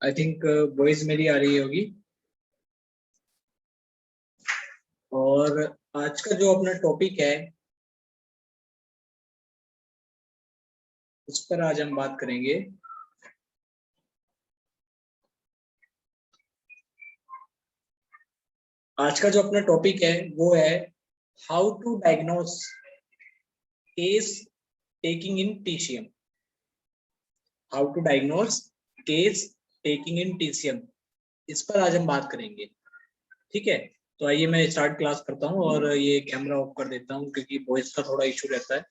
I think voice मेरी आ रही होगी। और आज का जो अपना टॉपिक है उस पर आज हम बात करेंगे। आज का जो अपना टॉपिक है वो है how to diagnose case taking in TCM. How to diagnose case taking in TCM, इस पर आज हम बात करेंगे। ठीक है, तो आइए मैं स्टार्ट क्लास करता हूँ और ये कैमरा ऑफ कर देता हूँ क्योंकि वॉइस का थोड़ा इशू रहता है।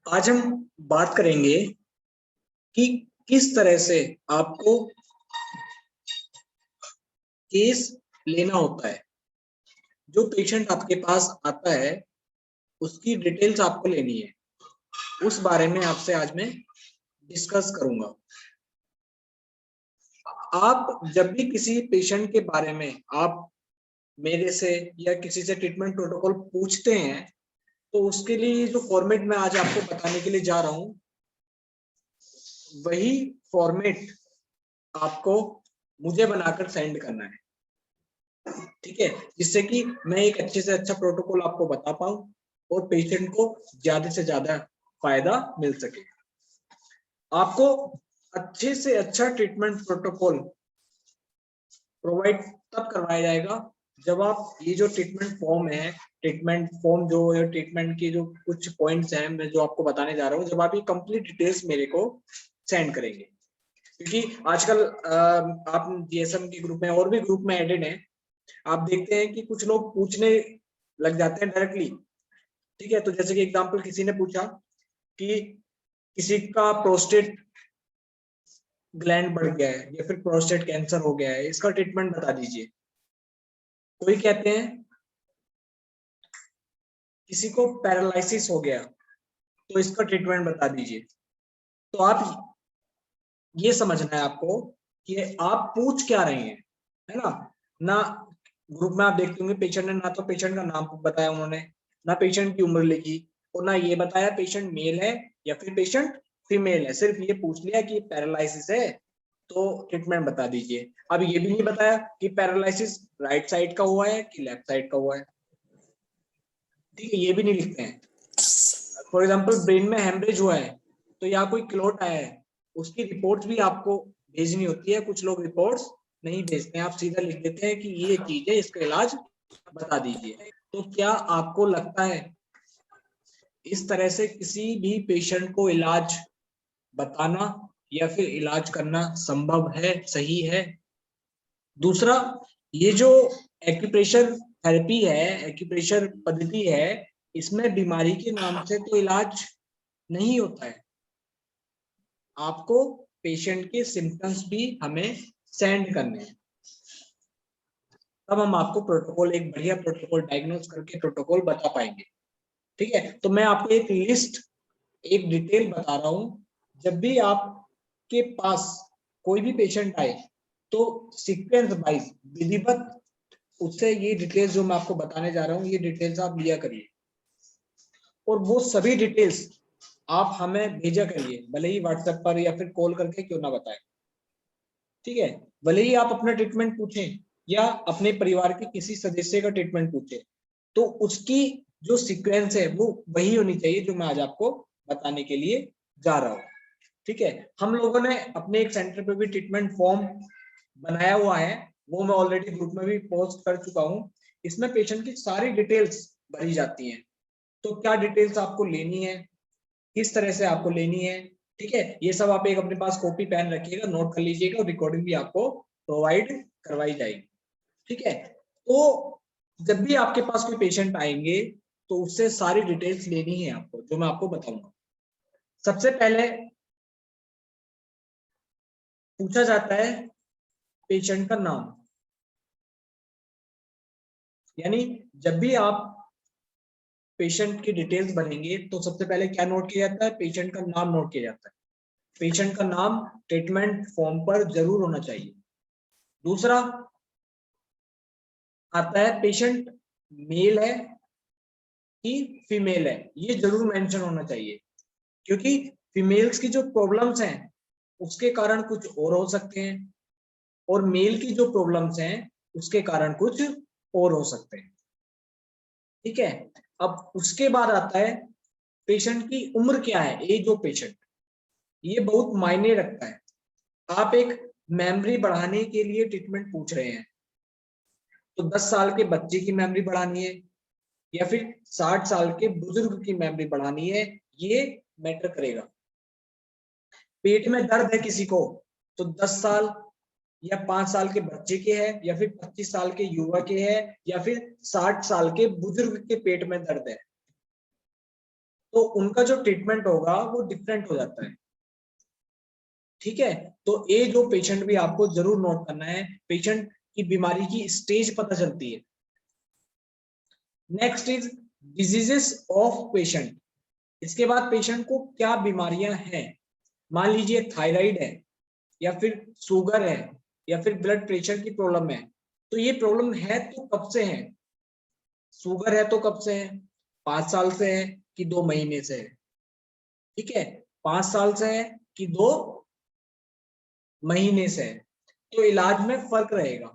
आज हम बात करेंगे कि किस तरह से आपको केस लेना होता है। जो पेशेंट आपके पास आता है उसकी डिटेल्स आपको लेनी है, उस बारे में आपसे आज मैं डिस्कस करूंगा। आप जब भी किसी पेशेंट के बारे में आप मेरे से या किसी से ट्रीटमेंट प्रोटोकॉल पूछते हैं तो उसके लिए जो फॉर्मेट मैं आज आपको बताने के लिए जा रहा हूं वही फॉर्मेट आपको मुझे बनाकर सेंड करना है। ठीक है, जिससे कि मैं एक अच्छे से अच्छा प्रोटोकॉल आपको बता पाऊं और पेशेंट को ज्यादा से ज्यादा फायदा मिल सके। आपको अच्छे से अच्छा ट्रीटमेंट प्रोटोकॉल प्रोवाइड तब करवाया जाएगा जब आप ये जो ट्रीटमेंट फॉर्म है, ट्रीटमेंट फॉर्म जो है, ट्रीटमेंट के जो कुछ पॉइंट्स हैं मैं जो आपको बताने जा रहा हूँ, जब आप ये कंप्लीट डिटेल्स मेरे को सेंड करेंगे। क्योंकि आजकल आप जीएसएम के ग्रुप में और भी ग्रुप में एडेड हैं, आप देखते हैं कि कुछ लोग पूछने लग जाते हैं डायरेक्टली। ठीक है, तो जैसे कि एग्जांपल किसी ने पूछा कि किसी का प्रोस्टेट ग्लैंड बढ़ गया है या फिर प्रोस्टेट कैंसर हो गया है, इसका ट्रीटमेंट बता दीजिए। कोई कहते हैं किसी को पैरालिसिस हो गया तो इसका ट्रीटमेंट बता दीजिए। तो आप ये समझना है आपको कि आप पूछ क्या रहे हैं, है ना। ना ग्रुप में आप देखते होंगे पेशेंट ने ना तो पेशेंट का नाम बताया उन्होंने, ना पेशेंट की उम्र लिखी और ना ये बताया पेशेंट मेल है या फिर पेशेंट फीमेल है। सिर्फ ये पूछ लिया कि पैरालिसिस है तो ट्रीटमेंट बता दीजिए। अब ये भी नहीं बताया कि पैरालिसिस राइट साइड का हुआ है कि लेफ्ट साइड का हुआ है। ठीक है, ये भी नहीं लिखते हैं। फॉर एग्जाम्पल ब्रेन में हेमरेज हुआ है तो या कोई क्लॉट आया है, उसकी रिपोर्ट्स भी आपको भेजनी होती है। कुछ लोग रिपोर्ट्स नहीं भेजते हैं, आप सीधा लिख देते हैं कि ये चीज है, इसका इलाज बता दीजिए। तो क्या आपको लगता है इस तरह से किसी भी पेशेंट को इलाज बताना या फिर इलाज करना संभव है, सही है? दूसरा, ये जो एक्यूप्रेशर थेरेपी है, एक्यूप्रेशर पद्धति है, इसमें बीमारी के नाम से तो इलाज नहीं होता है। आपको पेशेंट के सिम्टम्स भी हमें सेंड करने हैं, तब हम आपको प्रोटोकॉल, एक बढ़िया प्रोटोकॉल डायग्नोस करके प्रोटोकॉल बता पाएंगे। ठीक है, तो मैं आपको एक लिस्ट, एक डिटेल बता रहा हूं। जब भी आपके पास कोई भी पेशेंट आए तो सीक्वेंस वाइज विधिवत उससे ये डिटेल्स जो मैं आपको बताने जा रहा हूँ ये डिटेल्स आप लिया करिए और वो सभी डिटेल्स आप हमें भेजा करिए, भले ही व्हाट्सएप पर या फिर कॉल करके क्यों ना बताएं। ठीक है, भले ही आप अपना ट्रीटमेंट पूछें या अपने परिवार के किसी सदस्य का ट्रीटमेंट पूछें, तो उसकी जो सीक्वेंस है वो वही होनी चाहिए जो मैं आज आपको बताने के लिए जा रहा हूँ। ठीक है, हम लोगों ने अपने एक सेंटर पे भी ट्रीटमेंट फॉर्म बनाया हुआ है, वो मैं ऑलरेडी ग्रुप में भी पोस्ट कर चुका हूँ। इसमें पेशेंट की सारी डिटेल्स भरी जाती हैं। तो क्या डिटेल्स आपको लेनी है, किस तरह से आपको लेनी है, ठीक है, ये सब आप एक अपने पास कॉपी पेन रखिएगा, नोट कर लीजिएगा और रिकॉर्डिंग भी आपको प्रोवाइड करवाई जाएगी। ठीक है, तो जब भी आपके पास कोई पेशेंट आएंगे तो उससे सारी डिटेल्स लेनी है आपको, जो मैं आपको बताऊंगा। सबसे पहले पूछा जाता है पेशेंट का नाम, यानी जब भी आप पेशेंट की डिटेल्स भरेंगे तो सबसे पहले क्या नोट किया जाता है, पेशेंट का नाम नोट किया जाता है। पेशेंट का नाम ट्रीटमेंट फॉर्म पर जरूर होना चाहिए। दूसरा, आता है पेशेंट मेल है कि फीमेल है, ये जरूर मेंशन होना चाहिए, क्योंकि फीमेल्स की जो प्रॉब्लम्स हैं उसके कारण कुछ और हो सकते हैं, और मेल की जो प्रॉब्लम्स हैं उसके कारण कुछ और हो सकते हैं। ठीक है, अब उसके बाद आता है पेशेंट की उम्र क्या है, एज ऑफ पेशेंट, ये बहुत मायने रखता है। आप एक मेमोरी बढ़ाने के लिए ट्रीटमेंट पूछ रहे हैं, तो 10 साल के बच्चे की मेमोरी बढ़ानी है या फिर 60 साल के बुजुर्ग की मेमोरी बढ़ानी है, ये मैटर करेगा। पेट में दर्द है किसी को, तो 10 साल या 5 साल के बच्चे के है, या फिर 25 साल के युवा के है, या फिर 60 साल के बुजुर्ग के पेट में दर्द है, तो उनका जो ट्रीटमेंट होगा वो डिफरेंट हो जाता है। ठीक है, तो एज ऑफ पेशेंट भी आपको जरूर नोट करना है, पेशेंट की बीमारी की स्टेज पता चलती है। Next is diseases of patient. इसके बाद पेशेंट को क्या बीमारियां हैं, मान लीजिए थायराइड है, या फिर शुगर है, या फिर ब्लड प्रेशर की प्रॉब्लम है, तो ये प्रॉब्लम है तो कब से है, शुगर है तो कब से है, 5 साल से है कि 2 महीने से है। ठीक है, 5 साल से है कि 2 महीने से है, तो इलाज में फर्क रहेगा,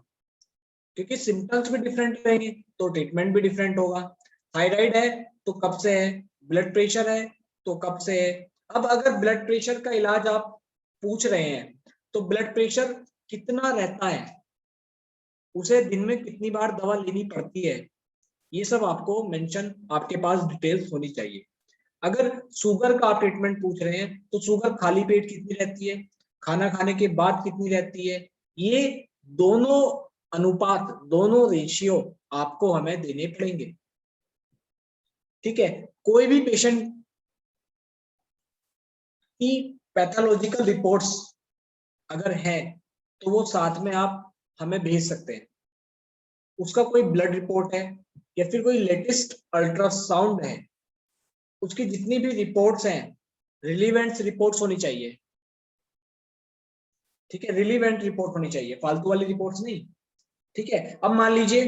क्योंकि सिम्टम्स भी डिफरेंट रहेंगे तो ट्रीटमेंट भी डिफरेंट होगा। थायराइड है तो कब से है, ब्लड प्रेशर है तो कब से है। अब अगर ब्लड प्रेशर का इलाज आप पूछ रहे हैं, तो ब्लड प्रेशर कितना रहता है, उसे दिन में कितनी बार दवा लेनी पड़ती है, ये सब आपको मेंशन आपके पास डिटेल्स होनी चाहिए। अगर शुगर का आप ट्रीटमेंट पूछ रहे हैं, तो शुगर खाली पेट कितनी रहती है, खाना खाने के बाद कितनी रहती है, ये दोनों अनुपात, दोनों रेशियो आपको हमें देने पड़ेंगे। ठीक है, कोई भी पेशेंट की पैथोलॉजिकल रिपोर्ट्स अगर है तो वो साथ में आप हमें भेज सकते हैं। उसका कोई ब्लड रिपोर्ट है या फिर कोई लेटेस्ट अल्ट्रासाउंड है, उसकी जितनी भी रिपोर्ट्स हैं रिलीवेंट रिपोर्ट्स होनी चाहिए। ठीक है, रिलीवेंट रिपोर्ट होनी चाहिए, फालतू वाली रिपोर्ट्स नहीं। ठीक है, अब मान लीजिए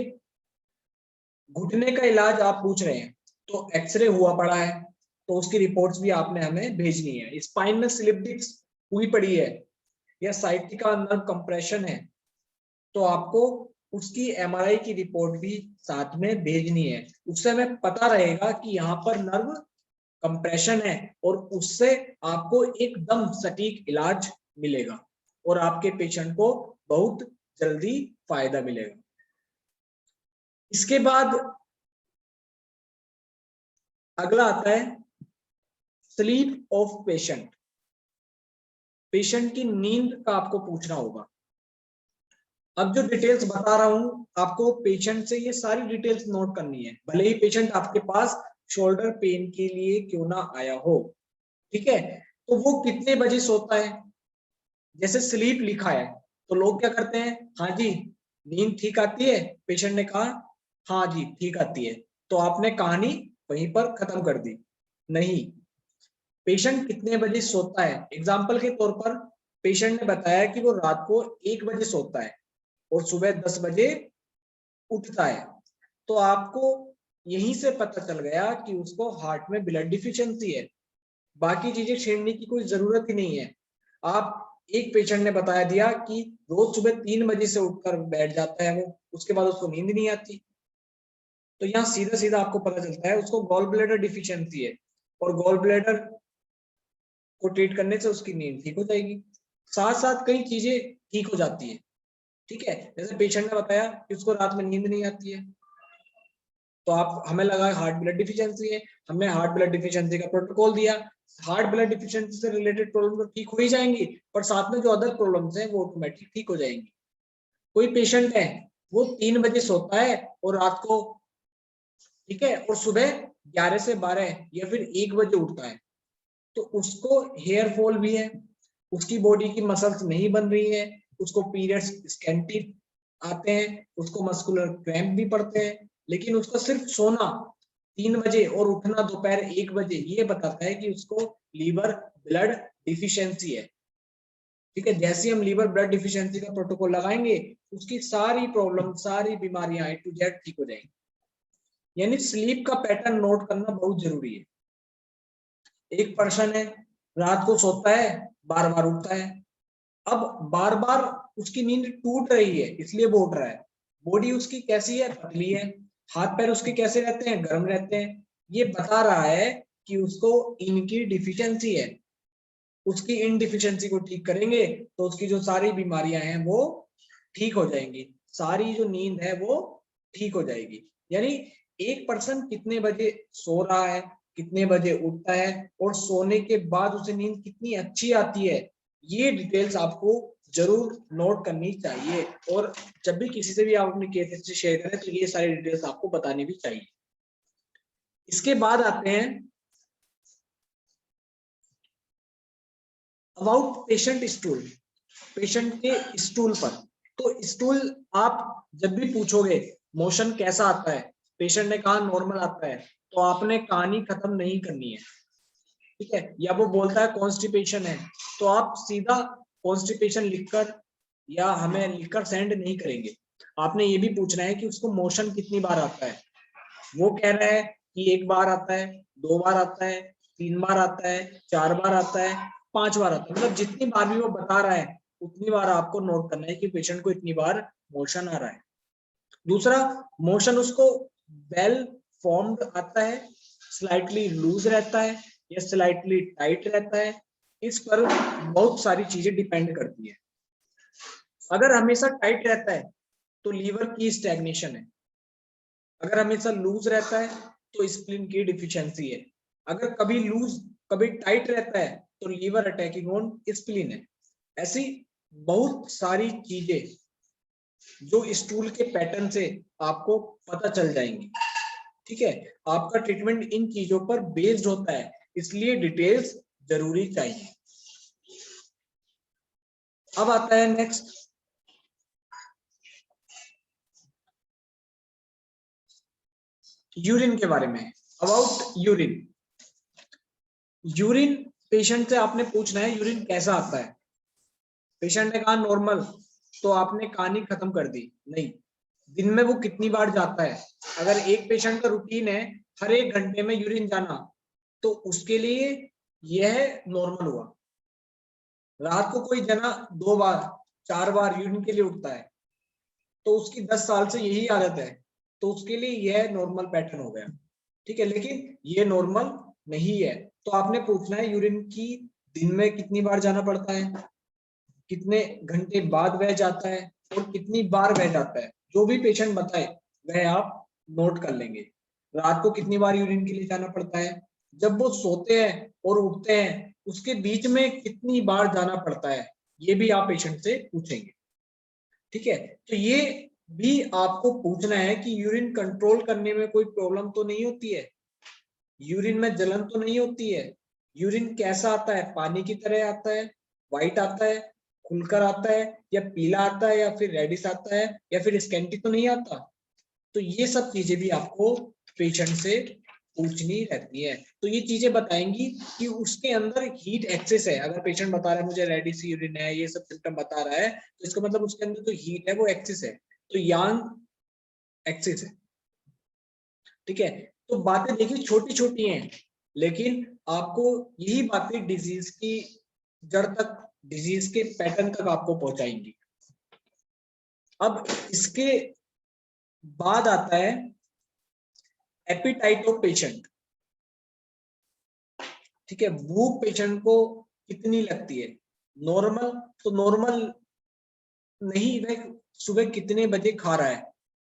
घुटने का इलाज आप पूछ रहे हैं, तो एक्सरे हुआ पड़ा है, तो उसकी रिपोर्ट्स भी आपने हमें भेजनी है। स्पाइन में स्लिप डिस्क हुई पड़ी है या साइटिका नर्व कंप्रेशन है, तो आपको उसकी एमआरआई की रिपोर्ट भी साथ में भेजनी है। उससे हमें पता रहेगा कि यहाँ पर नर्व कंप्रेशन है, और उससे आपको एकदम सटीक इलाज मिलेगा और आपके पेशेंट को बहुत जल्दी फायदा मिलेगा। इसके बाद अगला आता है स्लीप ऑफ पेशेंट। पेशेंट की नींद का आपको पूछना होगा। अब जो डिटेल्स बता रहा हूं आपको, पेशेंट से ये सारी डिटेल्स नोट करनी है, भले ही पेशेंट आपके पास शोल्डर पेन के लिए क्यों ना आया हो। ठीक है, तो वो कितने बजे सोता है, जैसे स्लीप लिखा है तो लोग क्या करते हैं, हाँ जी नींद ठीक आती है, पेशेंट ने कहा हाँ जी ठीक आती है, तो आपने कहानी वहीं पर खत्म कर दी। नहीं, पेशेंट कितने बजे सोता है, एग्जाम्पल के तौर पर पेशेंट ने बताया कि वो रात को 1 बजे सोता है और सुबह 10 बजे उठता है, तो आपको यहीं से पता चल गया कि उसको हार्ट में ब्लड डिफिशियंसी है। बाकी चीजें छेड़ने की कोई जरूरत ही नहीं है। आप एक पेशेंट ने बताया दिया कि रोज सुबह 3 बजे से उठकर बैठ जाता है वो, उसके बाद उसको नींद नहीं आती, तो यहाँ सीधा सीधा आपको पता चलता है उसको गॉल ब्लैडर डिफिशियंसी है, और गॉल ब्लैडर को ट्रीट करने से उसकी नींद ठीक हो जाएगी, साथ साथ कई चीजें ठीक हो जाती है। ठीक है, जैसे पेशेंट ने बताया कि उसको रात में नींद नहीं आती है, तो आप हमें लगा हार्ट ब्लड डिफिशियंसी है, हमने हार्ट ब्लड डिफिशियंसी का प्रोटोकॉल दिया। हार्ट ब्लड डिफिशियंसी से रिलेटेड प्रॉब्लम तो ठीक हो ही जाएंगी, पर साथ में जो अदर प्रॉब्लम्स हैं वो ऑटोमेटिक ठीक हो जाएंगी। कोई पेशेंट है वो 3 बजे सोता है और रात को, ठीक है, और सुबह 11 से 12 या फिर 1 बजे उठता है, तो उसको हेयर फॉल भी है, उसकी बॉडी की मसल्स नहीं बन रही है, उसको पीरियड्स स्कैंटी आते हैं, उसको मस्कुलर क्रैम्प भी पड़ते हैं, लेकिन उसका सिर्फ सोना 3 बजे और उठना दोपहर 1 बजे ये बताता है कि उसको लीवर ब्लड डिफिशियंसी है। ठीक है, जैसे हम लीवर ब्लड डिफिशियंसी का प्रोटोकॉल लगाएंगे उसकी सारी प्रॉब्लम, सारी बीमारियां A to Z ठीक हो जाएंगी। यानी स्लीप का पैटर्न नोट करना बहुत जरूरी है। एक पर्सन है, रात को सोता है, बार बार उठता है, अब बार बार उसकी नींद टूट रही है इसलिए वो उठ रहा है। बॉडी उसकी कैसी है, पतली है, हाथ पैर उसके कैसे रहते हैं, गर्म रहते हैं। ये बता रहा है कि उसको इनकी डिफिशियंसी है। उसकी इन डिफिशियंसी को ठीक करेंगे तो उसकी जो सारी बीमारियां हैं वो ठीक हो जाएंगी, सारी जो नींद है वो ठीक हो जाएगी। यानी एक पर्सन कितने बजे सो रहा है, कितने बजे उठता है और सोने के बाद उसे नींद कितनी अच्छी आती है, ये डिटेल्स आपको जरूर नोट करनी चाहिए। और जब भी किसी से भी आप अपने केस हिस्ट्री शेयर करें तो ये सारी डिटेल्स आपको बतानी भी चाहिए। इसके बाद आते हैं अबाउट पेशेंट स्टूल। पेशेंट के स्टूल पर, तो स्टूल आप जब भी पूछोगे मोशन कैसा आता है, पेशेंट ने कहा नॉर्मल आता है, तो आपने कहानी खत्म नहीं करनी है। ठीक है, या वो बोलता है कॉन्स्टिपेशन है, तो आप सीधा कॉन्स्टिपेशन लिखकर या हमें लिखकर सेंड नहीं करेंगे। आपने ये भी पूछना है कि उसको मोशन कितनी बार आता है। वो कह रहा है कि एक बार आता है, 2 बार आता है, 3 बार आता है, 4 बार आता है, 5 बार आता है, मतलब जितनी बार भी वो बता रहा है उतनी बार आपको नोट करना है कि पेशेंट को इतनी बार मोशन आ रहा है। दूसरा, मोशन उसको वेल फॉर्म्ड आता है, स्लाइटली लूज रहता है या स्लाइटली टाइट रहता है, इस पर बहुत सारी चीजें डिपेंड करती है। अगर हमेशा टाइट रहता है तो लीवर की स्टैग्नेशन है, अगर हमेशा लूज रहता है तो स्प्लीन की डिफिशियंसी है, अगर कभी लूज कभी टाइट रहता है तो लीवर अटैकिंग ऑन स्प्लीन है। ऐसी बहुत सारी चीजें जो स्टूल के पैटर्न से आपको पता चल जाएंगी। ठीक है, आपका ट्रीटमेंट इन चीजों पर बेस्ड होता है, इसलिए डिटेल्स जरूरी चाहिए। अब आता है नेक्स्ट यूरिन के बारे में। अबाउट यूरिन, यूरिन पेशेंट से आपने पूछना है यूरिन कैसा आता है। पेशेंट ने कहा नॉर्मल, तो आपने कहानी खत्म कर दी नहीं। दिन में वो कितनी बार जाता है, अगर एक पेशेंट का रूटीन है हर 1 घंटे में यूरिन जाना, तो उसके लिए यह नॉर्मल हुआ। रात को कोई जना 2 बार 4 बार यूरिन के लिए उठता है, तो उसकी 10 साल से यही आदत है, तो उसके लिए यह नॉर्मल पैटर्न हो गया। ठीक है, लेकिन ये नॉर्मल नहीं है। तो आपने पूछना है यूरिन की दिन में कितनी बार जाना पड़ता है, कितने घंटे बाद वह जाता है और कितनी बार वह जाता है। जो भी पेशेंट बताए वह आप नोट कर लेंगे। रात को कितनी बार यूरिन के लिए जाना पड़ता है, जब वो सोते हैं और उठते हैं उसके बीच में कितनी बार जाना पड़ता है, ये भी आप पेशेंट से पूछेंगे। ठीक है, तो ये भी आपको पूछना है कि यूरिन कंट्रोल करने में कोई प्रॉब्लम तो नहीं होती है, यूरिन में जलन तो नहीं होती है, यूरिन कैसा आता है, पानी की तरह आता है, व्हाइट आता है, खुलकर आता है, या पीला आता है, या फिर रेडिश आता है, या फिर स्कैंटी तो नहीं आता। तो ये सब चीजें भी आपको पेशेंट से पूछनी रहती है। तो ये चीजें बताएंगी कि उसके अंदर हीट एक्सेस है। अगर पेशेंट बता रहा है मुझे रेडिश यूरिन है, ये सब सिम्टम बता रहा है, तो इसका मतलब उसके अंदर जो हीट है वो एक्सेस है, तो यांग एक्सेस है। ठीक है, तो बातें देखिए छोटी छोटी हैं, लेकिन आपको यही बातें डिजीज की जड़ तक, डिजीज के पैटर्न तक आपको पहुंचाएंगी। अब इसके बाद आता है एपिटाइट ऑफ पेशेंट। ठीक है, भूख पेशेंट को कितनी लगती है, नॉर्मल तो नॉर्मल नहीं, वह सुबह कितने बजे खा रहा है,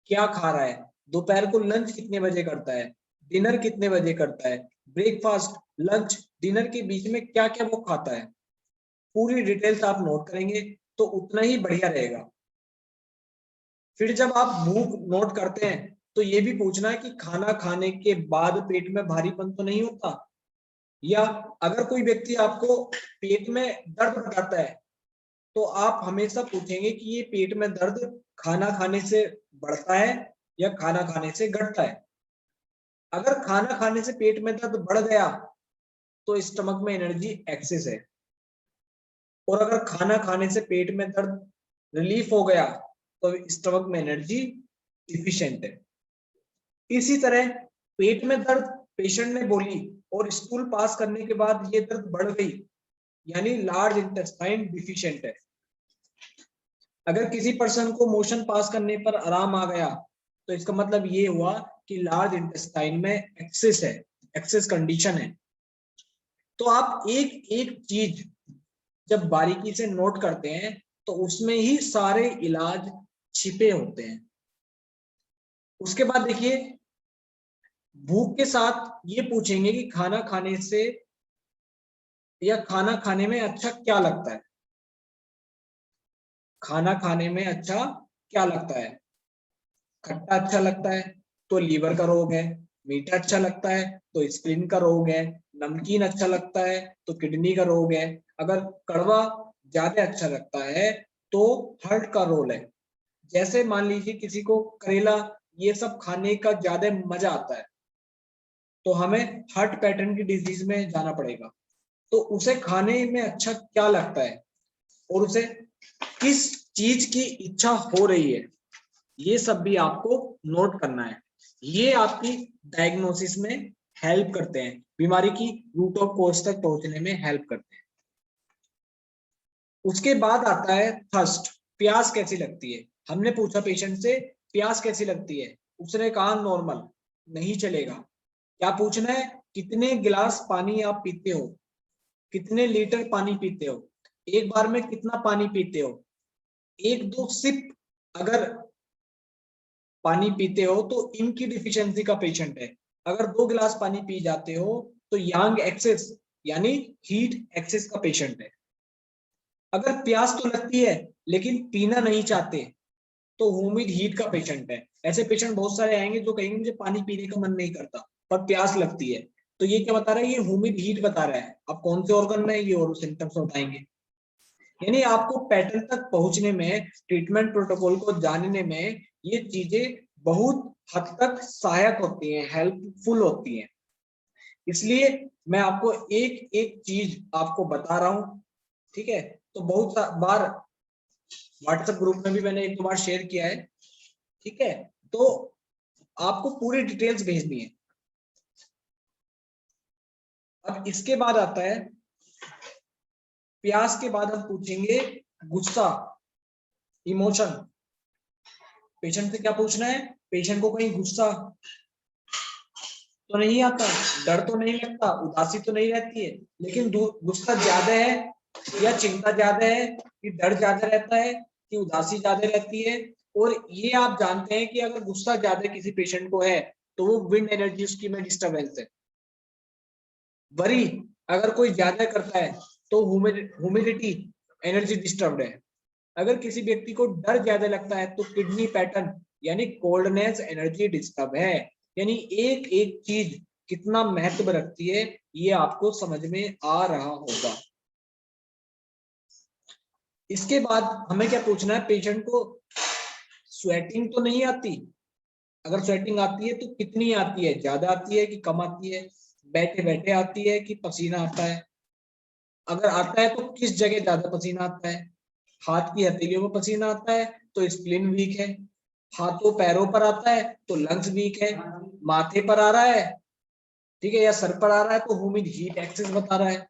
क्या खा रहा है, दोपहर को लंच कितने बजे करता है, डिनर कितने बजे करता है, ब्रेकफास्ट लंच डिनर के बीच में क्या क्या वो खाता है, पूरी डिटेल्स आप नोट करेंगे तो उतना ही बढ़िया रहेगा। फिर जब आप भूख नोट करते हैं तो ये भी पूछना है कि खाना खाने के बाद पेट में भारीपन तो नहीं होता, या अगर कोई व्यक्ति आपको पेट में दर्द बताता है तो आप हमेशा पूछेंगे कि ये पेट में दर्द खाना खाने से बढ़ता है या खाना खाने से घटता है। अगर खाना खाने से पेट में दर्द बढ़ गया तो स्टमक में एनर्जी एक्सेस है, और अगर खाना खाने से पेट में दर्द रिलीफ हो गया तो स्टमक में एनर्जी डिफिशिएंट है। इसी तरह पेट में दर्द पेशेंट ने बोली और स्टूल पास करने के बाद ये दर्द बढ़ गई, यानी लार्ज इंटेस्टाइन डिफिशिएंट है। अगर किसी पर्सन को मोशन पास करने पर आराम आ गया तो इसका मतलब ये हुआ कि लार्ज इंटेस्टाइन में एक्सेस है, एक्सेस कंडीशन है। तो आप एक एक चीज जब बारीकी से नोट करते हैं तो उसमें ही सारे इलाज छिपे होते हैं। उसके बाद देखिए, भूख के साथ ये पूछेंगे कि खाना खाने से या खाना खाने में अच्छा क्या लगता है। खाना खाने में अच्छा क्या लगता है? खट्टा अच्छा लगता है तो लीवर का रोग है, मीठा अच्छा लगता है तो स्प्लीन का रोग है, नमकीन अच्छा लगता है तो किडनी का रोग है, अगर कड़वा ज्यादा अच्छा लगता है तो हार्ट का रोग है। जैसे मान लीजिए किसी को करेला ये सब खाने का ज्यादा मजा आता है तो हमें हार्ट पैटर्न की डिजीज में जाना पड़ेगा। तो उसे खाने में अच्छा क्या लगता है और उसे किस चीज की इच्छा हो रही है, ये सब भी आपको नोट करना है। ये आपकी डायग्नोसिस में हेल्प करते हैं, बीमारी की रूट ऑफ कॉज तक पहुंचने में हेल्प करते हैं। उसके बाद आता है थर्स्ट, प्यास कैसी लगती है। हमने पूछा पेशेंट से प्यास कैसी लगती है, उसने कहा नॉर्मल, नहीं चलेगा। क्या पूछना है? कितने गिलास पानी आप पीते हो, कितने लीटर पानी पीते हो, एक बार में कितना पानी पीते हो, एक दो सिप अगर पानी पीते हो तो इनकी डिफिशियंसी का पेशेंट है। अगर 2 गिलास पानी पी जाते हो तो यांग एक्सेस यानी हीट एक्सेस का पेशेंट है। अगर प्यास तो लगती है लेकिन पीना नहीं चाहते तो ह्यूमिड हीट का पेशेंट है। ऐसे पेशेंट बहुत सारे आएंगे जो कहेंगे मुझे पानी पीने का मन नहीं करता पर प्यास लगती है, तो ये क्या बता रहा है? ये ह्यूमिड हीट बता रहा है। अब कौन से ऑर्गन में ये और सिम्टम्स बताएंगे। यानी आपको पैटर्न तक पहुंचने में, ट्रीटमेंट प्रोटोकॉल को जानने में ये चीजें बहुत हद तक सहायक होती हैं, हेल्पफुल होती हैं। इसलिए मैं आपको एक एक चीज आपको बता रहा हूं, ठीक है। तो बहुत बार व्हाट्सएप ग्रुप में भी मैंने एक दो बार शेयर किया है, ठीक है। तो आपको पूरी डिटेल्स भेजनी है। अब इसके बाद आता है प्यास के बाद हम पूछेंगे गुस्सा, इमोशन। पेशेंट से क्या पूछना है? पेशेंट को कहीं गुस्सा तो नहीं आता, डर तो नहीं लगता, उदासी तो नहीं रहती है, लेकिन गुस्सा ज्यादा है या चिंता ज्यादा है कि डर ज्यादा रहता है कि उदासी ज्यादा रहती है। और ये आप जानते हैं कि अगर गुस्सा ज्यादा किसी पेशेंट को है तो वो विंड एनर्जी उसकी में डिस्टर्बेंस है। वरी अगर कोई ज्यादा करता है तो ह्यूमिडिटी एनर्जी डिस्टर्ब है। अगर किसी व्यक्ति को डर ज्यादा लगता है तो किडनी पैटर्न यानी कोल्डनेस एनर्जी डिस्टर्ब है। यानी एक एक चीज कितना महत्व रखती है ये आपको समझ में आ रहा होगा। इसके बाद हमें क्या पूछना है? पेशेंट को स्वेटिंग तो नहीं आती, अगर स्वेटिंग आती है तो कितनी आती है, ज्यादा आती है कि कम आती है, बैठे बैठे आती है कि पसीना आता है, अगर आता है तो किस जगह ज्यादा पसीना आता है। हाथ की हथेलियों में पसीना आता है तो स्प्लीन वीक है, हाथों पैरों पर आता है तो लंग्स वीक है, माथे पर आ रहा है, ठीक है, या सर पर आ रहा है तो ह्यूमिड हीट एक्सेस बता रहा है।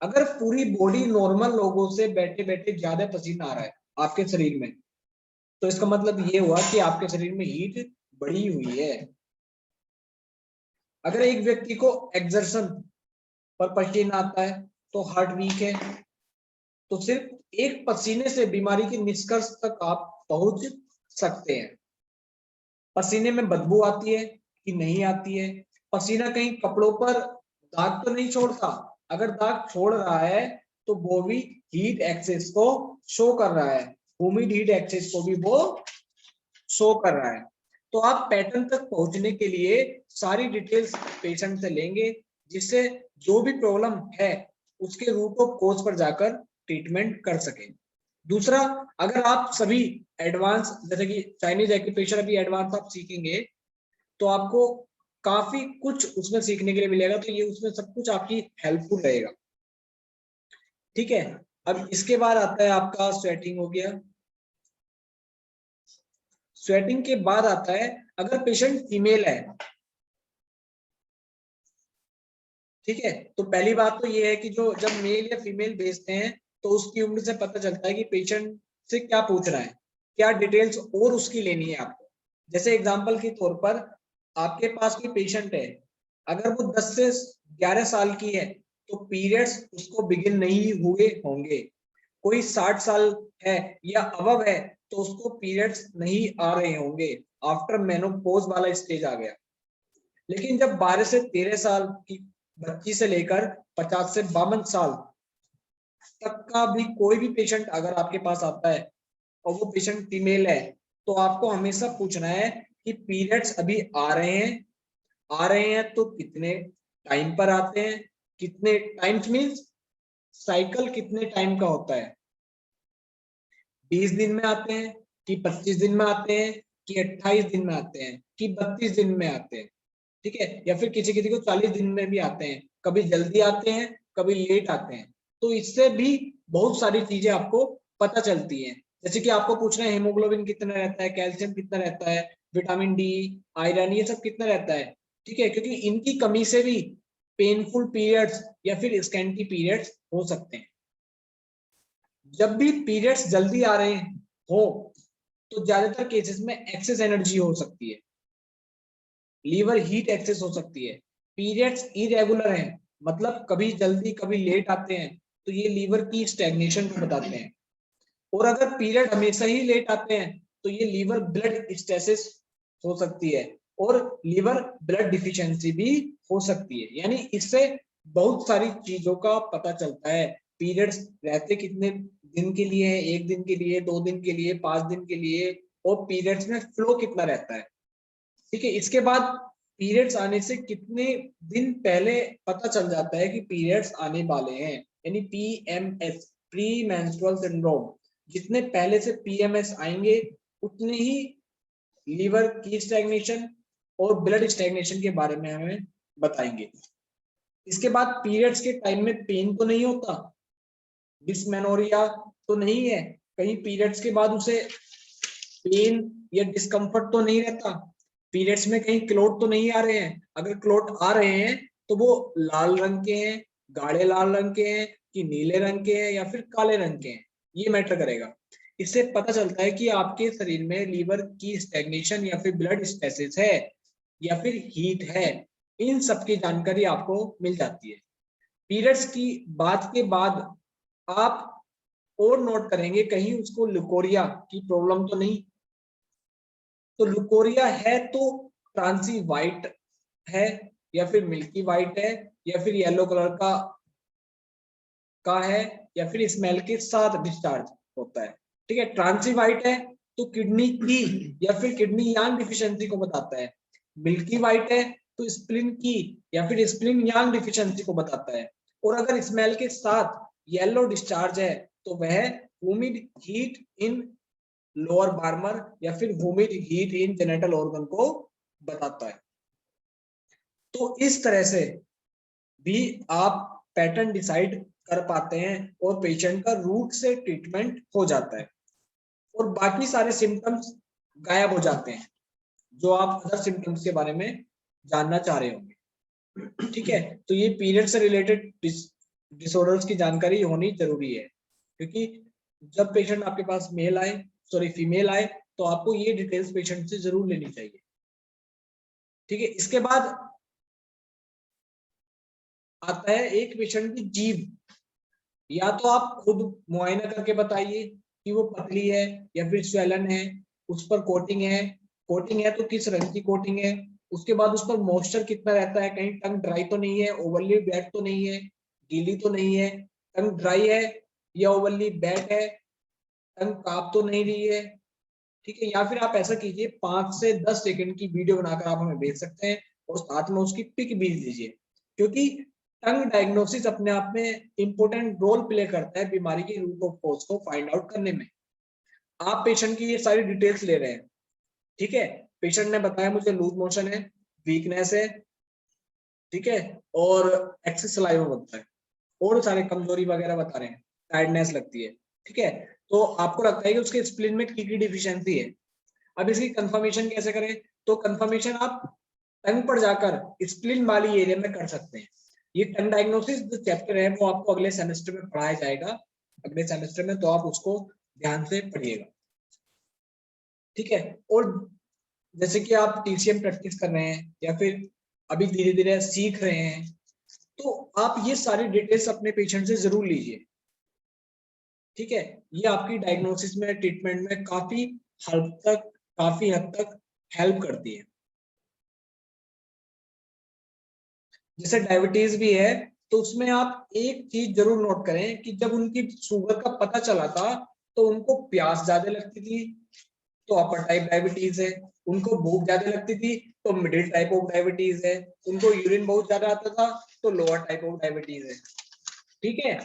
अगर पूरी बॉडी नॉर्मल लोगों से बैठे बैठे ज्यादा पसीना आ रहा है आपके शरीर में तो इसका मतलब ये हुआ कि आपके शरीर में हीट बढ़ी हुई है। अगर एक व्यक्ति को एक्सर्शन पर पसीना आता है तो हार्ट वीक है। तो सिर्फ एक पसीने से बीमारी के निष्कर्ष तक आप पहुंच सकते हैं। पसीने में बदबू आती है कि नहीं आती है, पसीना कहीं कपड़ों पर दाग तो नहीं छोड़ता, अगर दाग छोड़ रहा है तो वो भी हीट एक्सेस को शो कर रहा है, ह्यूमिड हीट एक्सेस को भी वो शो कर रहा है। तो आप पैटर्न तक पहुंचने के लिए सारी डिटेल्स पेशेंट से लेंगे जिससे जो भी प्रॉब्लम है उसके रूट ऑफ कॉज पर जाकर ट्रीटमेंट कर सके। दूसरा, अगर आप सभी एडवांस जैसे कि चाइनीज एक्यूप्रेशर अभी एडवांस आप सीखेंगे तो आपको काफी कुछ उसमें सीखने के लिए मिलेगा, तो ये उसमें सब कुछ आपकी हेल्पफुल रहेगा, ठीक है। अब इसके बाद आता है आपका स्वेटिंग हो गया। स्वेटिंग के बाद आता है अगर पेशेंट फीमेल है, ठीक है, तो पहली बात तो ये है कि जो जब मेल या फीमेल भेजते हैं तो उसकी उम्र से पता चलता है कि पेशेंट से क्या पूछ रहा है, क्या डिटेल्स और उसकी लेनी है आपको। जैसे एग्जांपल के तौर पर आपके पास कोई पेशेंट है, अगर वो 10 से 11 साल की है तो पीरियड्स उसको बिगिन नहीं हुए होंगे। कोई 60 साल है या अबव है तो उसको पीरियड्स नहीं आ रहे होंगे, आफ्टर मेनोपॉज वाला स्टेज आ गया। लेकिन जब 12 से 13 साल की बच्ची से लेकर 50 से 52 साल तक का भी कोई भी पेशेंट अगर आपके पास आता है और वो पेशेंट फीमेल है, तो आपको हमेशा पूछना है कि पीरियड्स अभी आ रहे हैं तो कितने टाइम पर आते हैं, कितने टाइम्स मीन्स साइकिल कितने टाइम का होता है, 20 दिन में आते हैं कि 25 दिन में आते हैं कि 28 दिन में आते हैं कि 32 दिन में आते हैं, ठीक है, या फिर किसी किसी को 40 दिन में भी आते हैं, कभी जल्दी आते हैं कभी लेट आते हैं। तो इससे भी बहुत सारी चीजें आपको पता चलती हैं। जैसे कि आपको पूछना है हेमोग्लोबिन कितना रहता है, कैल्शियम कितना रहता है, विटामिन डी, आयरन, ये सब कितना रहता है, ठीक है, क्योंकि इनकी कमी से भी पेनफुल पीरियड्स या फिर स्कैंटी पीरियड्स हो सकते हैं। जब भी पीरियड्स जल्दी आ रहे हो तो ज्यादातर केसेस में एक्सेस एनर्जी हो सकती है, लीवर हीट एक्सेस हो सकती है। पीरियड्स इरेगुलर हैं, मतलब कभी जल्दी कभी लेट आते हैं, तो ये लीवर की स्टैग्नेशन को बताते हैं। और अगर पीरियड हमेशा ही लेट आते हैं तो ये लीवर ब्लड स्टेसिस हो सकती है और लीवर ब्लड डिफिशियंसी भी हो सकती है। यानी इससे बहुत सारी चीजों का पता चलता है। पीरियड्स रहते कितने दिन के लिए है, 1 दिन के लिए, 2 दिन के लिए, 5 दिन के लिए, और पीरियड्स में फ्लो कितना रहता है, ठीक है। इसके बाद पीरियड्स आने से कितने दिन पहले पता चल जाता है कि पीरियड्स आने वाले हैं, यानी पीएमएस, प्री मेंस्ट्रुअल सिंड्रोम। जितने पहले से पीएमएस आएंगे उतने ही लीवर की स्टैग्नेशन और ब्लड स्टैग्नेशन के बारे में हमें बताएंगे। इसके बाद पीरियड्स के टाइम में पेन तो नहीं होता, डिस्मेनोरिया तो नहीं है, कहीं पीरियड्स के बाद उसे पेन या डिस्कम्फर्ट तो नहीं रहता, पीरियड्स में कहीं क्लोट तो नहीं आ रहे हैं, अगर क्लोट आ रहे हैं तो वो लाल रंग के हैं, गाढ़े लाल रंग के हैं कि नीले रंग के हैं या फिर काले रंग के हैं, ये मैटर करेगा। इससे पता चलता है कि आपके शरीर में लीवर की स्टैग्नेशन या फिर ब्लड स्टेसिस है या फिर हीट है, इन सब की जानकारी आपको मिल जाती है। पीरियड्स की बात के बाद आप और नोट करेंगे कहीं उसको लुकोरिया की प्रॉब्लम तो नहीं। तो लुकोरिया है तो ट्रांसी व्हाइट है या फिर मिल्की व्हाइट है या फिर येलो कलर का है या फिर स्मेल के साथ डिस्चार्ज होता है, ठीक है। ट्रांसी व्हाइट है तो किडनी की या फिर किडनी यांग डिफिशियंसी को बताता है, मिल्की व्हाइट है तो स्प्लिन की या फिर स्प्लिन यांग डिफिशियंसी को बताता है, और अगर स्मेल के साथ येलो डिस्चार्ज है तो वह humid heat in lower Barmer या फिर humid heat in genital organ को बताता है। तो इस तरह से भी आप पैटर्न डिसाइड कर पाते हैं और पेशेंट का रूट से ट्रीटमेंट हो जाता है और बाकी सारे सिम्टम्स गायब हो जाते हैं जो आप अदर सिम्टम्स के बारे में जानना चाह रहे होंगे, ठीक है। तो ये पीरियड से रिलेटेड डिसऑर्डर्स की जानकारी होनी जरूरी है, क्योंकि जब पेशेंट आपके पास फीमेल आए तो आपको ये डिटेल्स पेशेंट से जरूर लेनी चाहिए, ठीक है। इसके बाद आता है एक पेशेंट की जीभ, या तो आप खुद मुआयना करके बताइए कि वो पतली है या फिर स्वेलन है, उस पर कोटिंग है तो किस रंग की कोटिंग है, उसके बाद उस पर मॉइस्चर कितना रहता है, कहीं टंग ड्राई तो नहीं है, ओवरली वेट तो नहीं है, गीली तो नहीं है, टंग ड्राई है या ओवरली वेट है, टंग कांप तो नहीं रही है, ठीक है। या फिर आप ऐसा कीजिए 5 से 10 सेकंड की वीडियो बनाकर आप हमें भेज सकते हैं और साथ में उसकी पिक भेज दीजिए, क्योंकि टंग डायग्नोसिस अपने आप में इंपॉर्टेंट रोल प्ले करता है बीमारी की रूट ऑफ कॉज को फाइंड आउट करने में। आप पेशेंट की ये सारी डिटेल्स ले रहे हैं, ठीक है, पेशेंट ने बताया मुझे लूज मोशन है, वीकनेस है, ठीक है, और एक्सेस सलाइवा बनता है और सारे कमजोरी वगैरह बता रहे हैं, टायर्डनेस लगती है, ठीक है। तो आपको लगता है कि उसके स्प्लीन में की डिफिशियंसी है। अब इसकी कंफर्मेशन कैसे करें? तो कंफर्मेशन आप टंग पर जाकर स्प्लीन वाली एरिया में कर सकते हैं। ये टंग डायग्नोसिस जो चैप्टर है वो आपको अगले सेमेस्टर में पढ़ाया जाएगा, अगले सेमेस्टर में, तो आप उसको ध्यान से पढ़िएगा, ठीक है। और जैसे कि आप टीसीएम प्रैक्टिस कर रहे हैं या फिर अभी धीरे धीरे सीख रहे हैं, तो आप ये सारी डिटेल्स अपने पेशेंट से जरूर लीजिए, ठीक है। ये आपकी डायग्नोसिस में, ट्रीटमेंट में काफी हद तक हेल्प करती है। जैसे डायबिटीज भी है, तो उसमें आप एक चीज जरूर नोट करें कि जब उनकी शुगर का पता चला था तो उनको प्यास ज्यादा लगती थी, तो अपर टाइप डायबिटीज है। उनको भूख ज्यादा लगती थी तो मिडिल टाइप ऑफ डायबिटीज है। उनको यूरिन बहुत ज्यादा आता था तो लोअर टाइप ऑफ डायबिटीज है, ठीक है।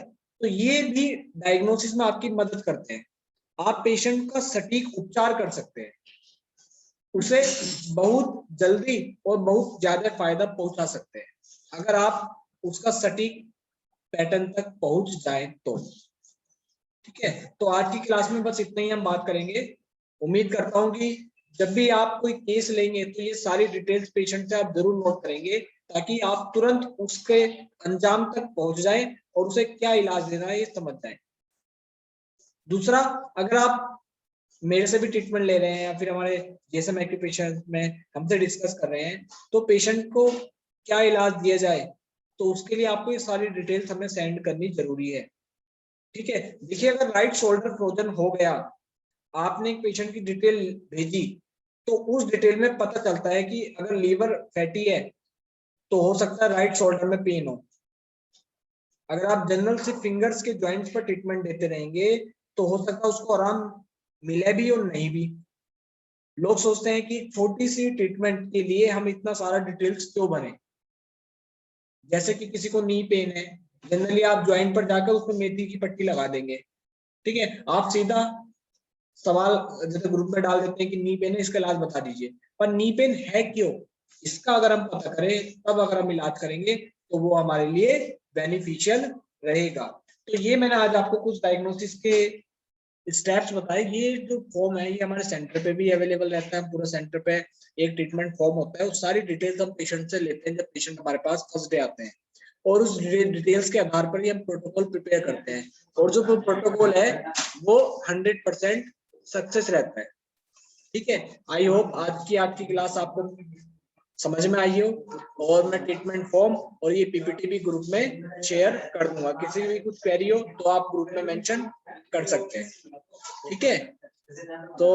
तो ये भी डायग्नोसिस में आपकी मदद करते हैं। आप पेशेंट का सटीक उपचार कर सकते हैं, उसे बहुत जल्दी और बहुत ज्यादा फायदा पहुंचा सकते हैं अगर आप उसका सटीक पैटर्न तक पहुंच जाए तो, ठीक है। तो आज की क्लास में बस इतना ही हम बात करेंगे। उम्मीद करता हूं कि जब भी आप कोई केस लेंगे तो ये सारी डिटेल्स पेशेंट से आप जरूर नोट करेंगे, ताकि आप तुरंत उसके अंजाम तक पहुंच जाएं और उसे क्या इलाज देना है ये समझ जाएं। दूसरा, अगर आप मेरे से भी ट्रीटमेंट ले रहे हैं या फिर हमारे जेएसएम एक्यूप्रेशर में हमसे डिस्कस कर रहे हैं, तो पेशेंट को क्या इलाज दिया जाए, तो उसके लिए आपको ये सारी डिटेल्स हमें सेंड करनी जरूरी है, ठीक है। देखिए, अगर राइट शोल्डर फ्रोजन हो गया, आपने एक पेशेंट की डिटेल भेजी, तो उस डिटेल में पता चलता है कि अगर लीवर फैटी है तो हो सकता है राइट शोल्डर में पेन हो। अगर आप जनरल से फिंगर्स के जॉइंट्स पर ट्रीटमेंट देते रहेंगे तो हो सकता है उसको आराम मिले भी और नहीं भी। लोग सोचते हैं कि छोटी सी ट्रीटमेंट के लिए हम इतना सारा डिटेल्स क्यों भरें। जैसे कि किसी को नी पेन है, जनरली आप ज्वाइंट पर जाकर उसको मेथी की पट्टी लगा देंगे, ठीक है। आप सीधा सवाल जैसे ग्रुप में डाल देते हैं कि नी पेन है, इसका इलाज बता दीजिए। पर नी पेन है क्यों, इसका अगर हम पता करें तब अगर हम इलाज करेंगे तो वो हमारे लिए बेनिफिशियल रहेगा। तो ये मैंने आज आपको कुछ डायग्नोसिस के स्टेप्स बताए। ये जो फॉर्म है ये हमारे सेंटर पे भी अवेलेबल रहता है। पूरा सेंटर पे एक ट्रीटमेंट फॉर्म होता है, उस सारी डिटेल्स हम पेशेंट से लेते हैं जब पेशेंट हमारे पास फर्स्ट डे आते हैं, और उस डिटेल्स के आधार पर ही हम प्रोटोकॉल प्रिपेयर करते हैं। और जो प्रोटोकॉल है वो 100% सक्सेस रहता है, ठीक है। आई होप आज की आपकी क्लास आपको समझ में आई हो। और मैं ट्रीटमेंट फॉर्म और ये पीपीटी भी ग्रुप में शेयर कर दूंगा। किसी भी कुछ क्वेरी हो तो आप ग्रुप में मेंशन कर सकते हैं, ठीक है। तो